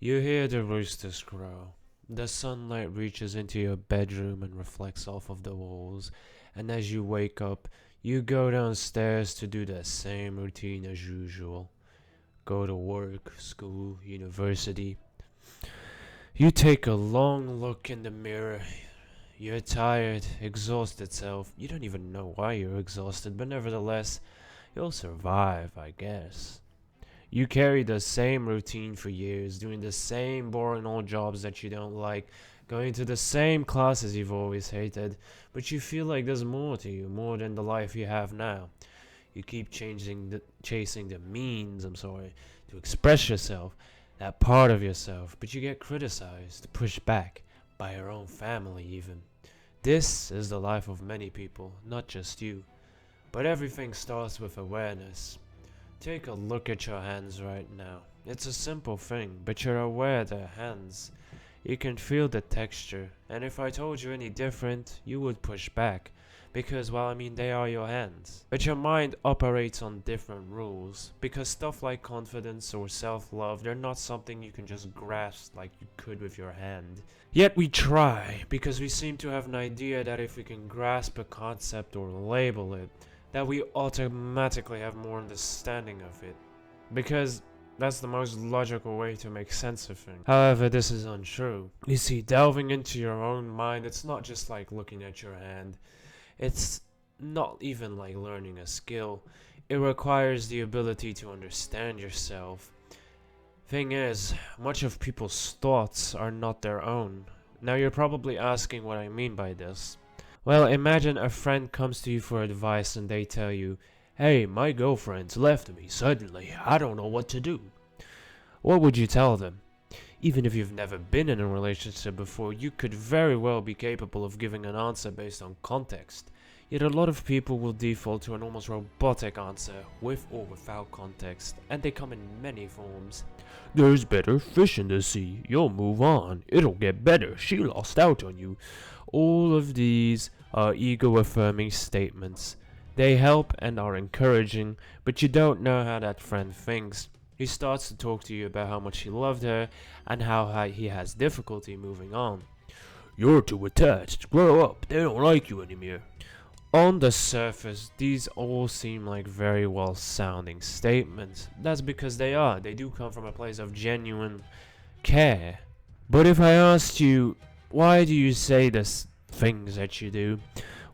You hear the roosters crow. The sunlight reaches into your bedroom and reflects off of the walls, and as you wake up, you go downstairs to do the same routine as usual. Go to work, school, university. You take a long look in the mirror. You're tired, exhausted self. You don't even know why you're exhausted, but nevertheless, you'll survive, I guess. You carry the same routine for years, doing the same boring old jobs that you don't like, going to the same classes you've always hated, but you feel like there's more to you, more than the life you have now. You keep chasing the means, to express yourself, that part of yourself, but you get criticized, pushed back, by your own family even. This is the life of many people, not just you. But everything starts with awareness. Take a look at your hands right now. It's a simple thing, but you're aware they're hands. You can feel the texture, and if I told you any different, you would push back. Because, well, I mean, they are your hands. But your mind operates on different rules. Because stuff like confidence or self-love, they're not something you can just grasp like you could with your hand. Yet we try, because we seem to have an idea that if we can grasp a concept or label it, that we automatically have more understanding of it. Because that's the most logical way to make sense of things. However, this is untrue. You see, delving into your own mind, it's not just like looking at your hand. It's not even like learning a skill. It requires the ability to understand yourself. Thing is, much of people's thoughts are not their own. Now you're probably asking what I mean by this. Well, imagine a friend comes to you for advice and they tell you, "Hey, my girlfriend's left me suddenly. I don't know what to do." What would you tell them? Even if you've never been in a relationship before, you could very well be capable of giving an answer based on context. Yet a lot of people will default to an almost robotic answer, with or without context, and they come in many forms. "There's better fish in the sea. You'll move on. It'll get better. She lost out on you." All of these are ego-affirming statements. They help and are encouraging, but you don't know how that friend thinks. He starts to talk to you about how much he loved her and how he has difficulty moving on. "You're too attached. Grow up. They don't like you anymore." On the surface, these all seem like very well sounding statements. That's because they are. They do come from a place of genuine care. But if I asked you, why do you say the things that you do?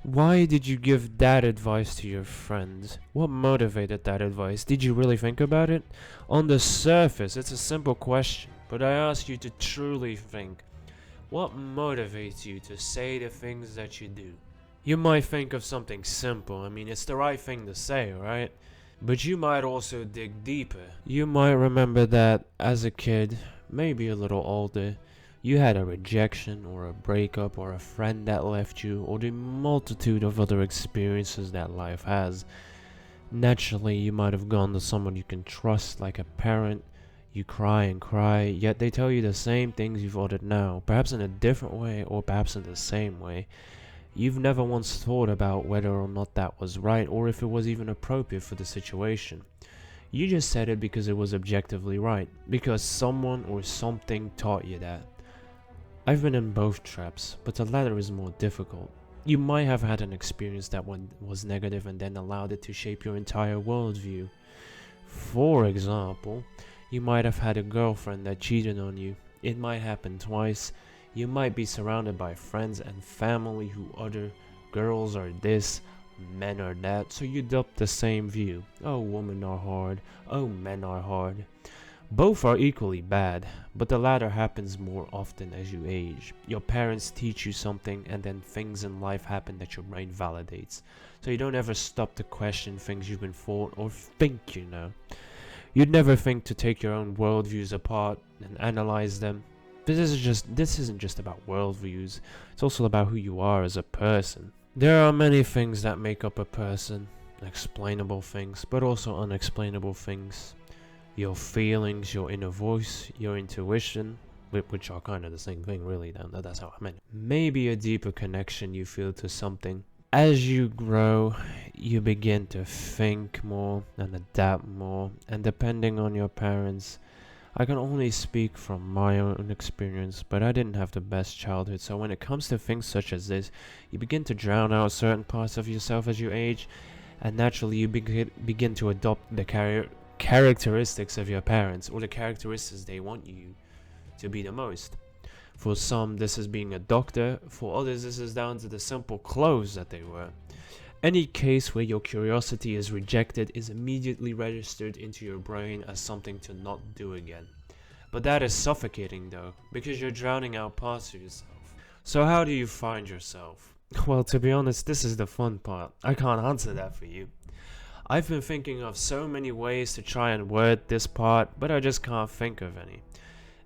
Why did you give that advice to your friends? What motivated that advice? Did you really think about it? On the surface, it's a simple question, but I ask you to truly think. What motivates you to say the things that you do? You might think of something simple. I mean, it's the right thing to say, right? But you might also dig deeper. You might remember that as a kid, maybe a little older, you had a rejection or a breakup or a friend that left you or the multitude of other experiences that life has. Naturally, you might have gone to someone you can trust like a parent. You cry and cry, yet they tell you the same things you've uttered now, perhaps in a different way or perhaps in the same way. You've never once thought about whether or not that was right or if it was even appropriate for the situation. You just said it because it was objectively right, because someone or something taught you that. I've been in both traps, but the latter is more difficult. You might have had an experience that was negative and then allowed it to shape your entire worldview. For example, you might have had a girlfriend that cheated on you. It might happen twice. You might be surrounded by friends and family who utter girls are this, men are that, so you adopt the same view. Oh, women are hard. Oh, men are hard. Both are equally bad, but the latter happens more often as you age. Your parents teach you something and then things in life happen that your brain validates. So you don't ever stop to question things you've been taught or think you know. You'd never think to take your own worldviews apart and analyze them. This isn't just about worldviews, it's also about who you are as a person. There are many things that make up a person, explainable things, but also unexplainable things. Your feelings, your inner voice, your intuition, which are kind of the same thing really, that's how I meant it. Maybe a deeper connection you feel to something. As you grow, you begin to think more and adapt more, and depending on your parents, I can only speak from my own experience, but I didn't have the best childhood, so when it comes to things such as this, you begin to drown out certain parts of yourself as you age, and naturally you begin to adopt the characteristics of your parents, or the characteristics they want you to be the most. For some, this is being a doctor, for others, this is down to the simple clothes that they wear. Any case where your curiosity is rejected is immediately registered into your brain as something to not do again. But that is suffocating though, because you're drowning out parts of yourself. So how do you find yourself? Well, to be honest, this is the fun part. I can't answer that for you. I've been thinking of so many ways to try and word this part, but I just can't think of any.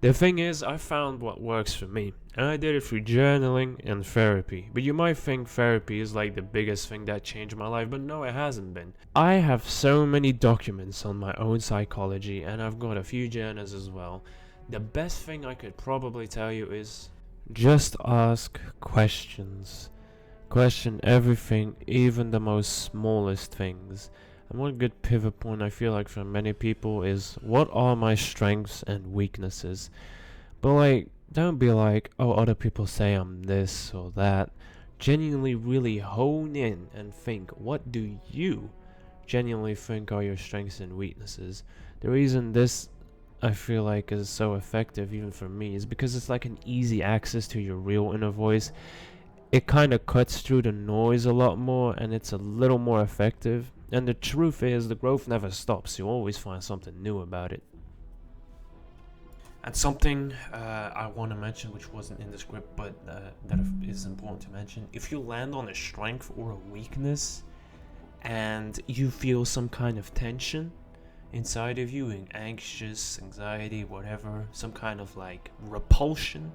The thing is, I found what works for me, and I did it through journaling and therapy. But you might think therapy is like the biggest thing that changed my life, but no, it hasn't been. I have so many documents on my own psychology, and I've got a few journals as well. The best thing I could probably tell you is just ask questions. Question everything, even the most smallest things. And one good pivot point I feel like for many people is, what are my strengths and weaknesses? But like, don't be like, oh, other people say I'm this or that. Genuinely really hone in and think, what do you genuinely think are your strengths and weaknesses? The reason this I feel like is so effective even for me is because it's like an easy access to your real inner voice. It kind of cuts through the noise a lot more, and it's a little more effective. And the truth is, the growth never stops. You always find something new about it. And something I want to mention, which wasn't in the script, but that is important to mention. If you land on a strength or a weakness, and you feel some kind of tension inside of you, anxious, anxiety, whatever, some kind of like repulsion,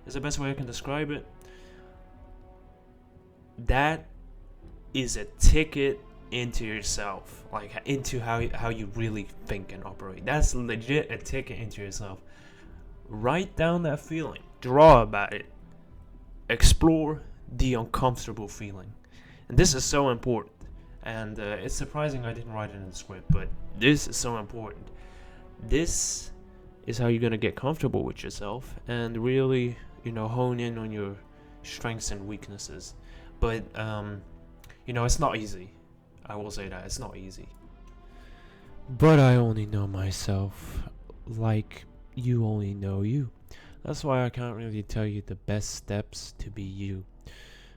is the best way I can describe it. That is a ticket into yourself, like into how you really think and operate. That's legit a ticket into yourself. Write down that feeling, draw about it, explore the uncomfortable feeling. And this is so important, and it's surprising I didn't write it in the script, but this is so important. This is how you're gonna get comfortable with yourself and really, hone in on your strengths and weaknesses. But it's not easy. I will say that it's not easy. But I only know myself like you only know you. That's why I can't really tell you the best steps to be you.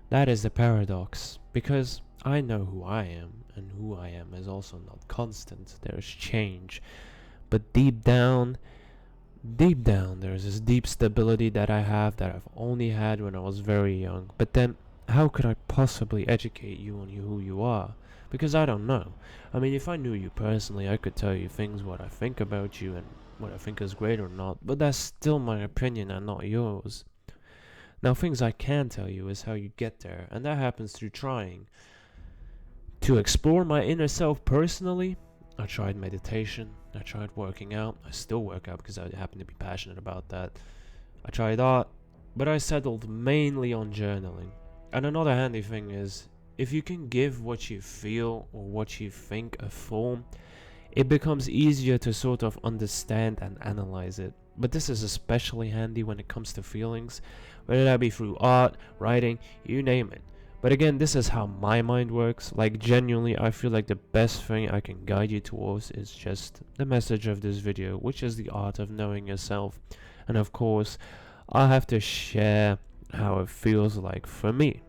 That is the paradox, because I know who I am, and who I am is also not constant. There's change. But deep down, there's this deep stability that I have that I've only had when I was very young. But then, how could I possibly educate you on who you are? Because I don't know. I mean, if I knew you personally, I could tell you things, what I think about you and what I think is great or not, but that's still my opinion and not yours. Now, things I can tell you is how you get there, and that happens through trying. To explore my inner self personally, I tried meditation, I tried working out, I still work out because I happen to be passionate about that. I tried art, but I settled mainly on journaling. And another handy thing is, if you can give what you feel or what you think a form, it becomes easier to sort of understand and analyze it. But this is especially handy when it comes to feelings, whether that be through art, writing, you name it. But again, this is how my mind works. Like, genuinely, I feel like the best thing I can guide you towards is just the message of this video, which is the art of knowing yourself. And of course, I'll have to share how it feels like for me.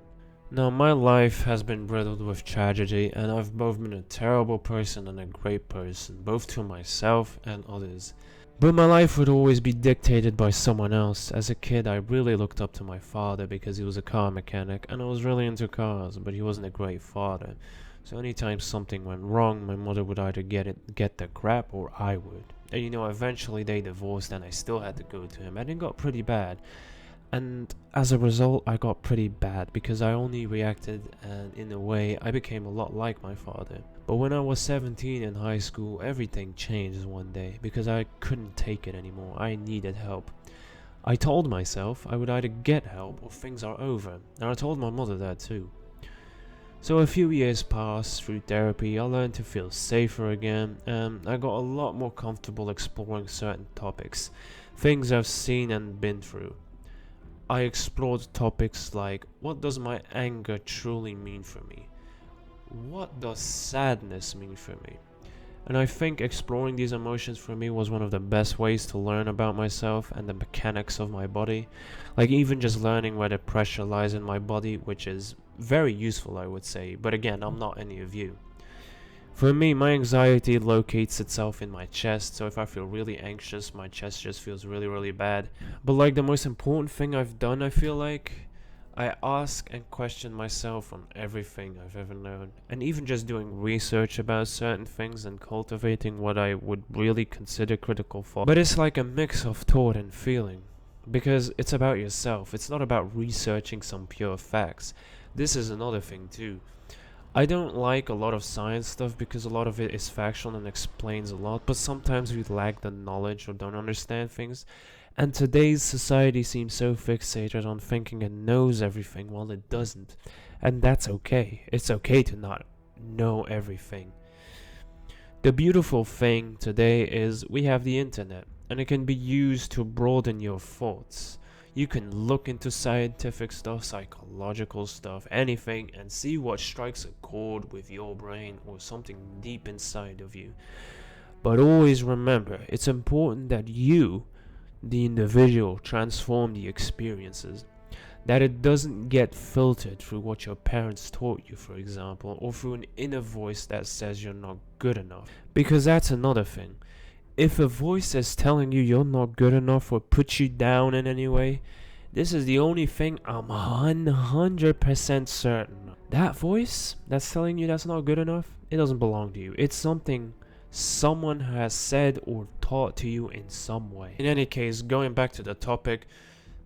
Now, my life has been riddled with tragedy, and I've both been a terrible person and a great person, both to myself and others. But my life would always be dictated by someone else. As a kid, I really looked up to my father because he was a car mechanic, and I was really into cars, but he wasn't a great father. So anytime something went wrong, my mother would either get the crap, or I would. And eventually they divorced, and I still had to go to him, and it got pretty bad. And as a result, I got pretty bad because I only reacted, and in a way, I became a lot like my father. But when I was 17 in high school, everything changed one day because I couldn't take it anymore. I needed help. I told myself I would either get help or things are over, and I told my mother that too. So a few years passed through therapy, I learned to feel safer again, and I got a lot more comfortable exploring certain topics, things I've seen and been through. I explored topics like, what does my anger truly mean for me? What does sadness mean for me? And I think exploring these emotions for me was one of the best ways to learn about myself and the mechanics of my body. Like, even just learning where the pressure lies in my body, which is very useful, I would say. But again, I'm not any of you. For me, my anxiety locates itself in my chest, so if I feel really anxious, my chest just feels really, really bad. But like, the most important thing I've done, I feel like, I ask and question myself on everything I've ever known, and even just doing research about certain things and cultivating what I would really consider critical thought. But it's like a mix of thought and feeling, because it's about yourself. It's not about researching some pure facts. This is another thing too. I don't like a lot of science stuff because a lot of it is factual and explains a lot, but sometimes we lack the knowledge or don't understand things. And today's society seems so fixated on thinking it knows everything while it doesn't. And that's okay. It's okay to not know everything. The beautiful thing today is we have the internet, and it can be used to broaden your thoughts. You can look into scientific stuff, psychological stuff, anything, and see what strikes a chord with your brain or something deep inside of you. But always remember, it's important that you, the individual, transform the experiences. That it doesn't get filtered through what your parents taught you, for example, or through an inner voice that says you're not good enough. Because that's another thing. If a voice is telling you you're not good enough or puts you down in any way, this is the only thing I'm 100% certain. That voice that's telling you that's not good enough, it doesn't belong to you. It's something someone has said or taught to you in some way. In any case, going back to the topic,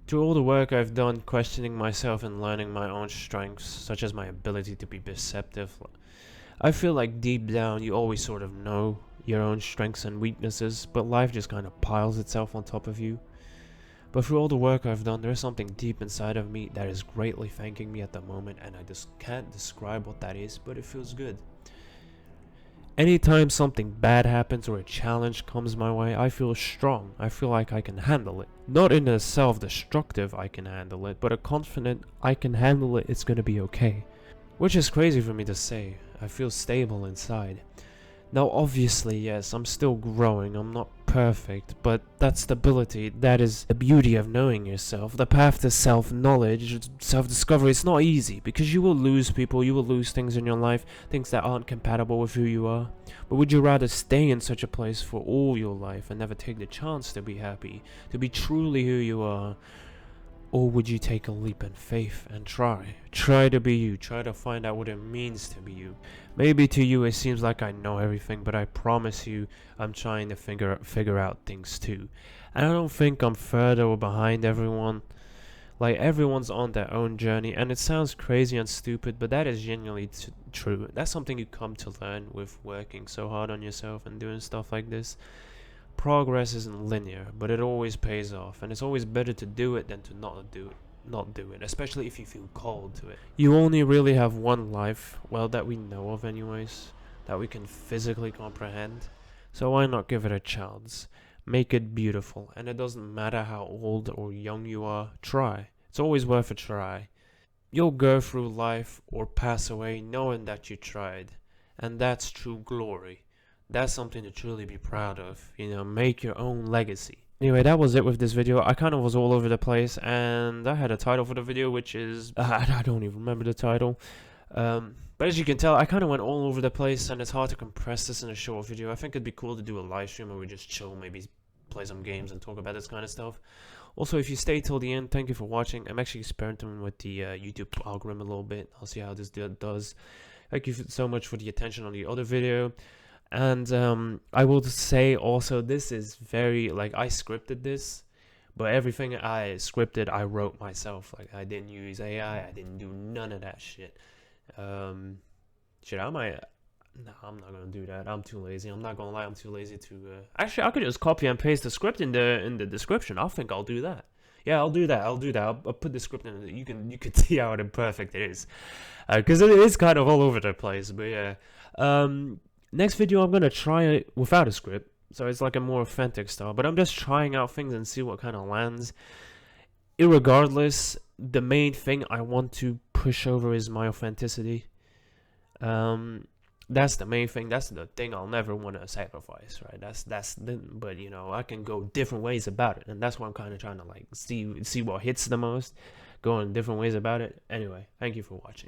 through all the work I've done questioning myself and learning my own strengths, such as my ability to be perceptive, I feel like deep down you always sort of know your own strengths and weaknesses, but life just kind of piles itself on top of you. But through all the work I've done, there's something deep inside of me that is greatly thanking me at the moment, and I just can't describe what that is, but it feels good. Anytime something bad happens or a challenge comes my way, I feel strong. I feel like I can handle it. Not in a self-destructive I can handle it, but a confident I can handle it, it's gonna be okay. Which is crazy for me to say. I feel stable inside. Now obviously, yes, I'm still growing, I'm not perfect, but that stability, that is the beauty of knowing yourself. The path to self-knowledge, self-discovery, it's not easy, because you will lose people, you will lose things in your life, things that aren't compatible with who you are. But would you rather stay in such a place for all your life and never take the chance to be happy, to be truly who you are? Or would you take a leap in faith and try to be you, try to find out what it means to be you? Maybe to you it seems like I know everything, but I promise you I'm trying to figure out things too. And I don't think I'm further or behind everyone. Like, everyone's on their own journey, and it sounds crazy and stupid, but that is genuinely true. That's something you come to learn with working so hard on yourself and doing stuff like this. Progress isn't linear, but it always pays off, and it's always better to do it than to not do it, especially if you feel called to it. You only really have one life, well, that we know of anyways, that we can physically comprehend, so why not give it a chance? Make it beautiful, and it doesn't matter how old or young you are, try. It's always worth a try. You'll go through life or pass away knowing that you tried, and that's true glory. That's something to truly be proud of, make your own legacy. Anyway, that was it with this video. I kind of was all over the place, and I had a title for the video, which is, I don't even remember the title. But as you can tell, I kind of went all over the place, and it's hard to compress this in a short video. I think it'd be cool to do a live stream where we just chill, maybe play some games and talk about this kind of stuff. Also, if you stay till the end, thank you for watching. I'm actually experimenting with the YouTube algorithm a little bit. I'll see how this does. Thank you so much for the attention on the other video. And I will say also, this is very, I scripted this, but everything I scripted I wrote myself. I didn't use AI, I didn't do none of that shit. I'm not gonna do that. I'm too lazy. I'm not gonna lie, I'm too lazy to actually I could just copy and paste the script in the description. I think I'll do that. Yeah, I'll do that. I'll put the script in. You can see how imperfect it is, because it is kind of all over the place. But yeah, next video I'm gonna try it without a script, so it's like a more authentic style. But I'm just trying out things and see what kind of lands. Irregardless, the main thing I want to push over is my authenticity. That's the main thing. That's the thing I'll never want to sacrifice, right? But you know, I can go different ways about it, and that's what I'm kind of trying to like see what hits the most, going different ways about it. Anyway, thank you for watching.